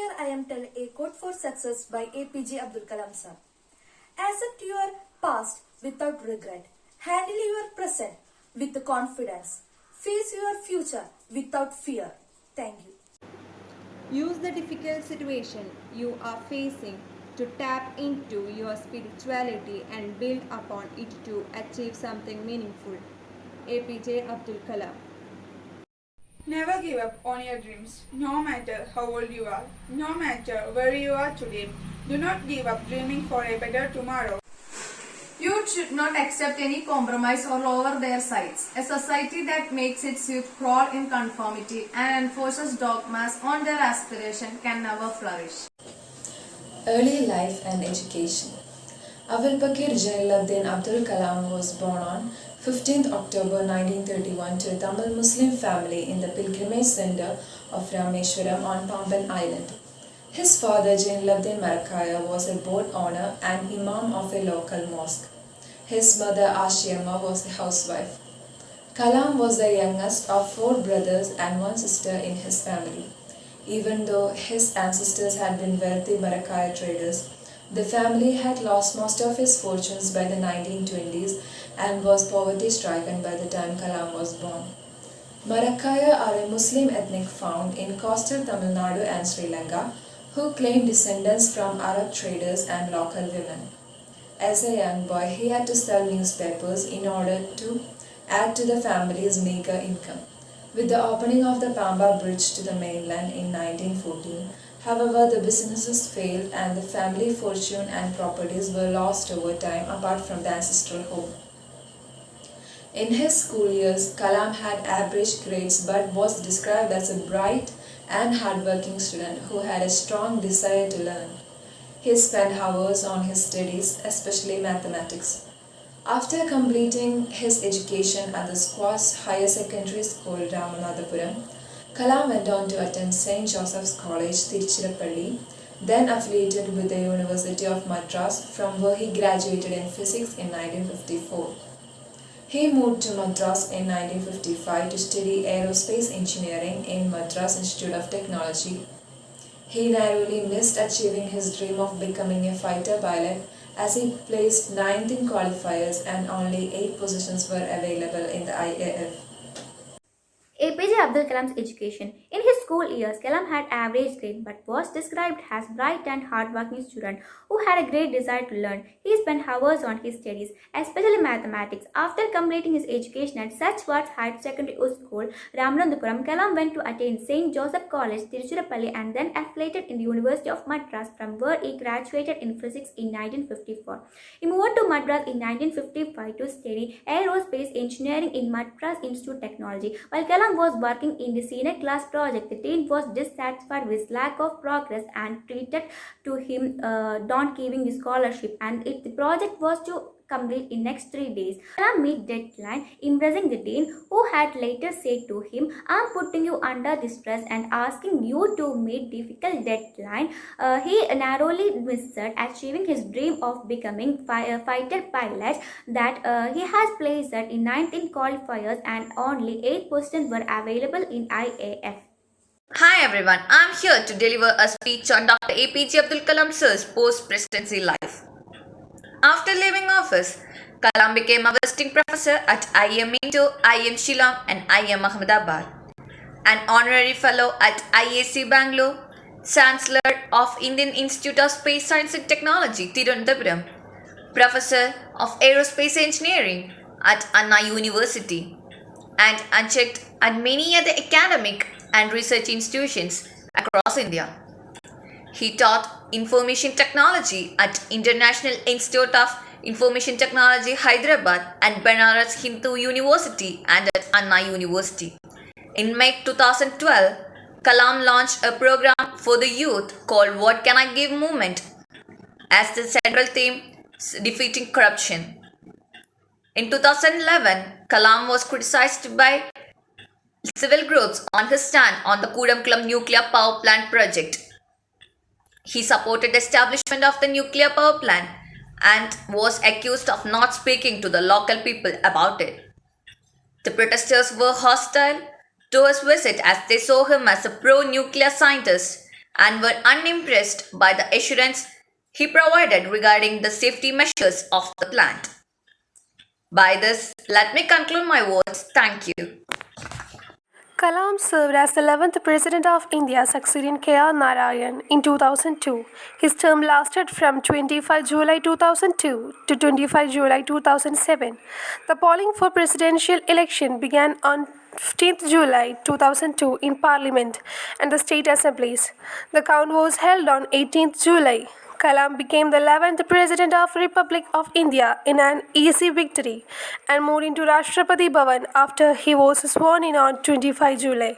here I am telling a quote for success by APJ Abdul Kalam sir. Accept your past without regret. Handle your present with confidence. Face your future without fear. Thank you. Use the difficult situation you are facing to tap into your spirituality and build upon it to achieve something meaningful. APJ Abdul Kalam. Never give up on your dreams, no matter how old you are, no matter where you are today. Do not give up dreaming for a better tomorrow. Youth should not accept any compromise or lower their sights. A society that makes its youth crawl in conformity and enforces dogmas on their aspiration can never flourish. Early life and education. Abul Pakir Jainuddin Abdul Kalam was born on 15th October 1931 to a Tamil Muslim family in the pilgrimage center of Rameswaram on Pamban Island. His father Jainuddin Marakaya was a boat owner and imam of a local mosque. His mother Ashiyamma was a housewife. Kalam was the youngest of 4 brothers and 1 sister in his family. Even though his ancestors had been wealthy Marakaya traders, the family had lost most of its fortunes by the 1920s and was poverty-stricken by the time Kalam was born. Marakaya are a Muslim ethnic found in coastal Tamil Nadu and Sri Lanka who claim descendants from Arab traders and local women. As a young boy, he had to sell newspapers in order to add to the family's meager income. With the opening of the Pamba Bridge to the mainland in 1914, however, the businesses failed and the family fortune and properties were lost over time apart from the ancestral home. In his school years, Kalam had average grades but was described as a bright and hardworking student who had a strong desire to learn. He spent hours on his studies, especially mathematics. After completing his education at the Squash Higher Secondary School, Ramanathapuram, Kalam went on to attend St. Joseph's College, Tiruchirappalli, then affiliated with the University of Madras, from where he graduated in physics in 1954. He moved to Madras in 1955 to study aerospace engineering in Madras Institute of Technology. He narrowly missed achieving his dream of becoming a fighter pilot as he placed 9th in qualifiers and only 8 positions were available in the IAF. APJ Abdul Kalam's education. In his school years, Kalam had average grade but was described as bright and hardworking student who had a great desire to learn. He spent hours on his studies, especially mathematics. After completing his education at Sachwat's Higher Secondary School, Ramanathapuram, Kalam went to attend St. Joseph College, Tiruchirappalli and then affiliated in the University of Madras, from where he graduated in physics in 1954. He moved to Madras in 1955 to study aerospace engineering in Madras Institute of Technology. While Kalam was working in the senior class project, the dean was dissatisfied with his lack of progress and treated to him not giving the scholarship, and if the project was to complete in next 3 days. Kalam met deadline, impressing the dean, who had later said to him, "I am putting you under the stress and asking you to meet difficult deadline." He narrowly missed achieving his dream of becoming a fighter pilot that he has placed in 19 qualifiers and only 8 positions were available in IAF. Hi everyone, I'm here to deliver a speech on Dr. APJ Abdul Kalam sir's post-presidency life. After leaving office, Kalam became a visiting professor at IIM Indore, IIM Shillong and IIM Ahmedabad, an honorary fellow at IAC Bangalore, Chancellor of Indian Institute of Space Science and Technology, Tirunelveli, Professor of Aerospace Engineering at Anna University, and unchecked at many other academic and research institutions across India. He taught Information Technology at International Institute of Information Technology, Hyderabad and Banaras Hindu University and at Anna University. In May 2012, Kalam launched a program for the youth called What Can I Give Movement as the central theme, defeating corruption. In 2011, Kalam was criticized by civil groups on his stand on the Kudamkulam nuclear power plant project. He supported the establishment of the nuclear power plant and was accused of not speaking to the local people about it. The protesters were hostile to his visit as they saw him as a pro-nuclear scientist and were unimpressed by the assurance he provided regarding the safety measures of the plant. By this, let me conclude my words. Thank you. Kalam served as the 11th President of India, succeeding K.R. Narayan in 2002. His term lasted from 25 July 2002 to 25 July 2007. The polling for presidential election began on 15th July 2002 in Parliament and the state assemblies. The count was held on 18th July. Kalam became the 11th President of Republic of India in an easy victory and moved into Rashtrapati Bhavan after he was sworn in on 25 July.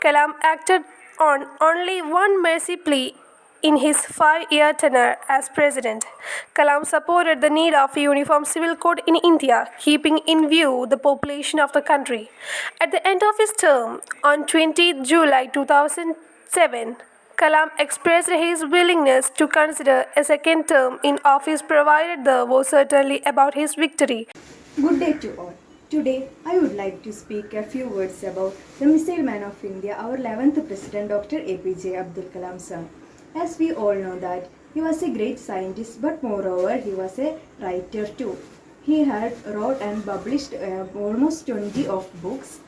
Kalam acted on only one mercy plea in his 5-year tenure as president. Kalam supported the need of a uniform civil code in India, keeping in view the population of the country. At the end of his term, on 20 July 2007, Kalam expressed his willingness to consider a second term in office provided there was certainty about his victory. Good day to all. Today, I would like to speak a few words about the Missile Man of India, our 11th President Dr. APJ Abdul Kalam sir. As we all know that he was a great scientist, but moreover he was a writer too. He had wrote and published almost 20 of books.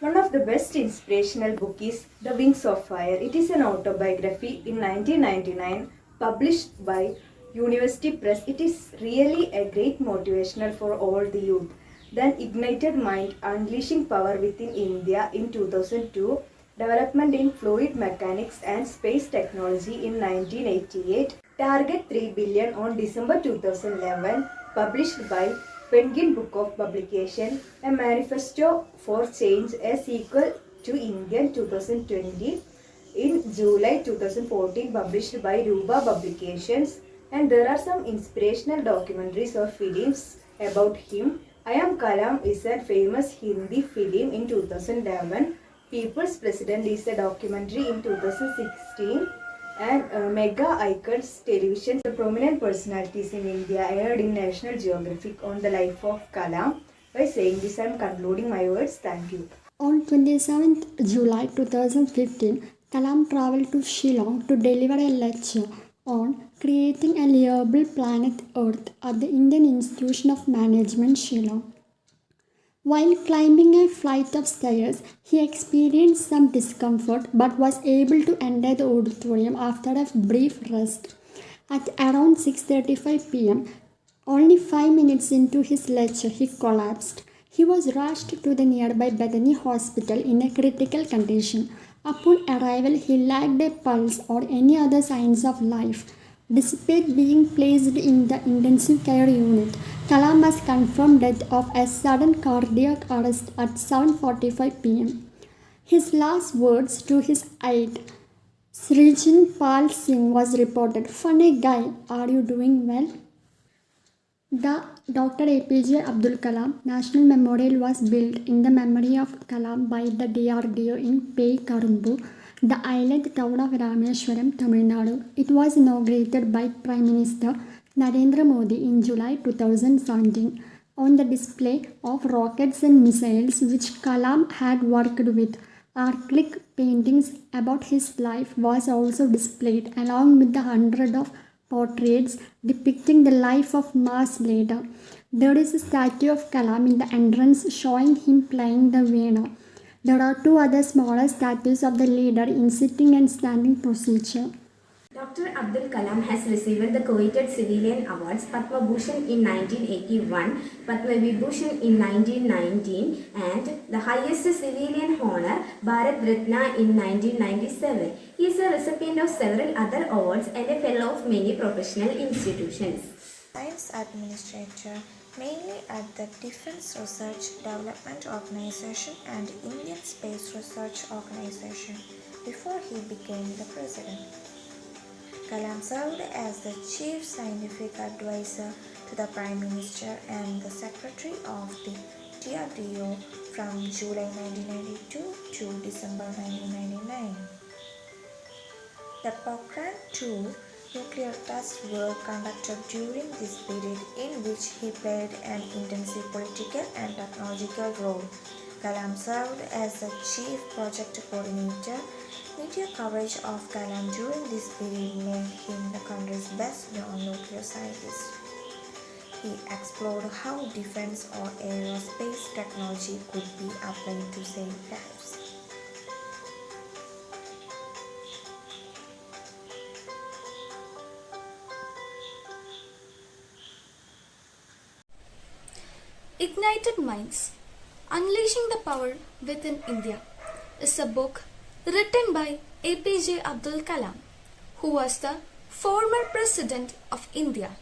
One of the best inspirational book is The Wings of Fire. It is an autobiography in 1999 published by University Press. It is really a great motivational for all the youth. Then Ignited Mind, Unleashing Power Within India in 2002, Development in Fluid Mechanics and Space Technology in 1988, Target 3 Billion on December 2011, published by Penguin Book of Publication, A Manifesto for Change, a sequel to Indian 2020, in July 2014, published by Ruba Publications, and there are some inspirational documentaries or films about him. I Am Kalam is a famous Hindi film in 2011. People's President is a documentary in 2016. And Mega Icons Television, the prominent personalities in India aired in National Geographic on the life of Kalam. By saying this, I am concluding my words. Thank you. On 27th July 2015, Kalam traveled to Shillong to deliver a lecture on creating a livable planet Earth at the Indian Institution of Management, Shillong. While climbing a flight of stairs, he experienced some discomfort but was able to enter the auditorium after a brief rest. At around 6:35 p.m., only 5 minutes into his lecture, he collapsed. He was rushed to the nearby Bethany Hospital in a critical condition. Upon arrival, he lacked a pulse or any other signs of life. Despite being placed in the intensive care unit, Kalam was confirmed death of a sudden cardiac arrest at 7:45 p.m. His last words to his aide, Srijin Pal Singh, was reported, "Funny guy, are you doing well?" The Dr. APJ Abdul Kalam National Memorial was built in the memory of Kalam by the DRDO in Pei Karumbu, the island town of Rameshwaram, Tamil Nadu. It was inaugurated by Prime Minister Narendra Modi in July 2017. On the display of rockets and missiles which Kalam had worked with, acrylic paintings about his life was also displayed along with the hundred of portraits depicting the life of Mars leader. There is a statue of Kalam in the entrance showing him playing the veena. There are 2 other smaller statues of the leader in sitting and standing posture. Dr. Abdul Kalam has received the coveted civilian awards Padma Bhushan in 1981, Padma Vibhushan in 1919 and the highest civilian honor Bharat Ratna in 1997. He is a recipient of several other awards and a fellow of many professional institutions. Science Administrator, mainly at the Defence Research Development Organization and Indian Space Research Organization before he became the president. Kalam served as the Chief Scientific Advisor to the Prime Minister and the Secretary of the DRDO from July 1992 to December 1999. The Pokhran 2 nuclear tests were conducted during this period, in which he played an intensive political and technological role. Kalam served as the Chief Project Coordinator Media coverage of Kalam during this period made him the country's best known nuclear scientist. He explored how defense or aerospace technology could be applied to save lives. Ignited Minds Unleashing the Power Within India is a book written by APJ Abdul Kalam, who was the former President of India.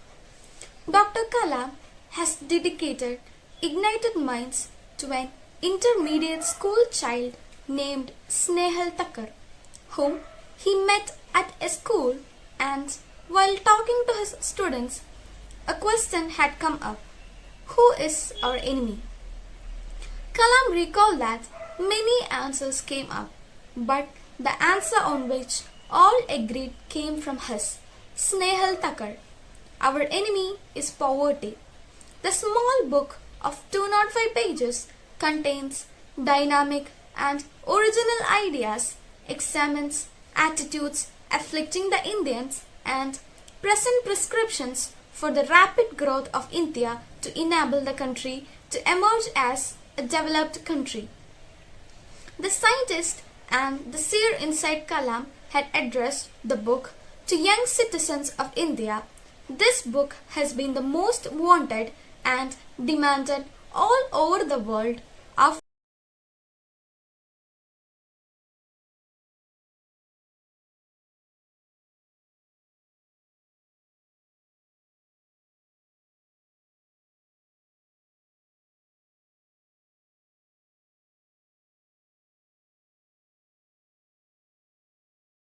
Dr. Kalam has dedicated Ignited Minds to an intermediate school child named Snehal Thakkar, whom he met at a school, and while talking to his students, a question had come up: who is our enemy? Kalam recalled that many answers came up, but the answer on which all agreed came from his, Snehal Thakkar. Our enemy is poverty. The small book of 205 pages contains dynamic and original ideas, examines attitudes afflicting the Indians, and present prescriptions for the rapid growth of India to enable the country to emerge as a developed country. The scientist and the seer inside Kalam had addressed the book to young citizens of India. This book has been the most wanted and demanded all over the world